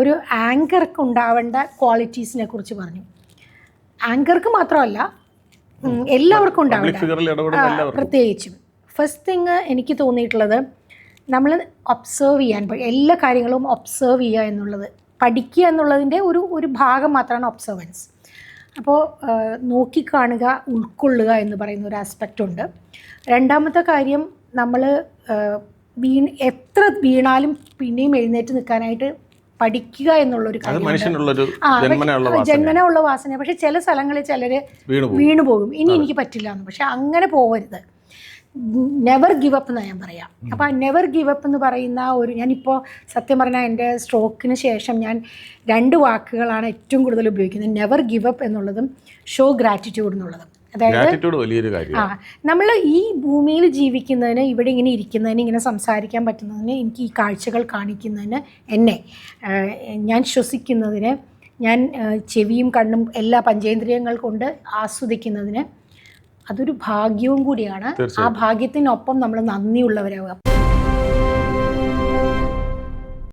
ഒരു ആങ്കർക്ക് ഉണ്ടാവേണ്ട ക്വാളിറ്റീസിനെ കുറിച്ച് പറഞ്ഞു. ആങ്കർക്ക് മാത്രമല്ല, എല്ലാവർക്കും ഉണ്ടാവേണ്ട, പ്രത്യേകിച്ചും. ഫസ്റ്റ് തിങ് എനിക്ക് തോന്നിയിട്ടുള്ളത്, നമ്മൾ ഒബ്സേർവ് ചെയ്യാൻ, എല്ലാ കാര്യങ്ങളും ഒബ്സേർവ് ചെയ്യുക എന്നുള്ളത്, പഠിക്കുക എന്നുള്ളതിൻ്റെ ഒരു ഭാഗം മാത്രമാണ് ഒബ്സർവൻസ്. അപ്പോൾ നോക്കിക്കാണുക, ഉൾക്കൊള്ളുക എന്ന് പറയുന്ന ഒരു ആസ്പെക്റ്റ് ഉണ്ട്. രണ്ടാമത്തെ കാര്യം, നമ്മൾ എത്ര വീണാലും പിന്നെയും എഴുന്നേറ്റ് നിൽക്കാനായിട്ട് പഠിക്കുക എന്നുള്ളൊരു കാര്യം, ജന്മന ഉള്ള വാസന. പക്ഷെ ചില സ്ഥലങ്ങളിൽ ചിലർ വീണു പോകും, ഇനി എനിക്ക് പറ്റില്ല എന്ന്. പക്ഷെ അങ്ങനെ പോകരുത്. നെവർ ഗിവ് അപ്പ് എന്ന് ഞാൻ പറയാം. അപ്പോൾ ആ നെവർ ഗിവ് അപ്പ് എന്ന് പറയുന്ന ഞാനിപ്പോൾ സത്യം പറഞ്ഞാൽ എൻ്റെ സ്ട്രോക്കിന് ശേഷം ഞാൻ 2 വാക്കുകളാണ് ഏറ്റവും കൂടുതൽ ഉപയോഗിക്കുന്നത്. നെവർ ഗിവ് അപ്പ് എന്നുള്ളതും ഷോ ഗ്രാറ്റിറ്റ്യൂഡ് എന്നുള്ളതും. അതായത് നമ്മൾ ഈ ഭൂമിയിൽ ജീവിക്കുന്നതിന്, ഇവിടെ ഇങ്ങനെ ഇരിക്കുന്നതിന്, ഇങ്ങനെ സംസാരിക്കാൻ പറ്റുന്നതിന്, എനിക്ക് ഈ കാഴ്ചകൾ കാണിക്കുന്നതിന്, ഞാൻ ശ്വസിക്കുന്നതിന്, ഞാൻ ചെവിയും കണ്ണും എല്ലാ പഞ്ചേന്ദ്രിയങ്ങൾ കൊണ്ട് ആസ്വദിക്കുന്നതിന്, അതൊരു ഭാഗ്യവും കൂടിയാണ്. ആ ഭാഗ്യത്തിനൊപ്പം നമ്മൾ നന്ദിയുള്ളവരാവുക.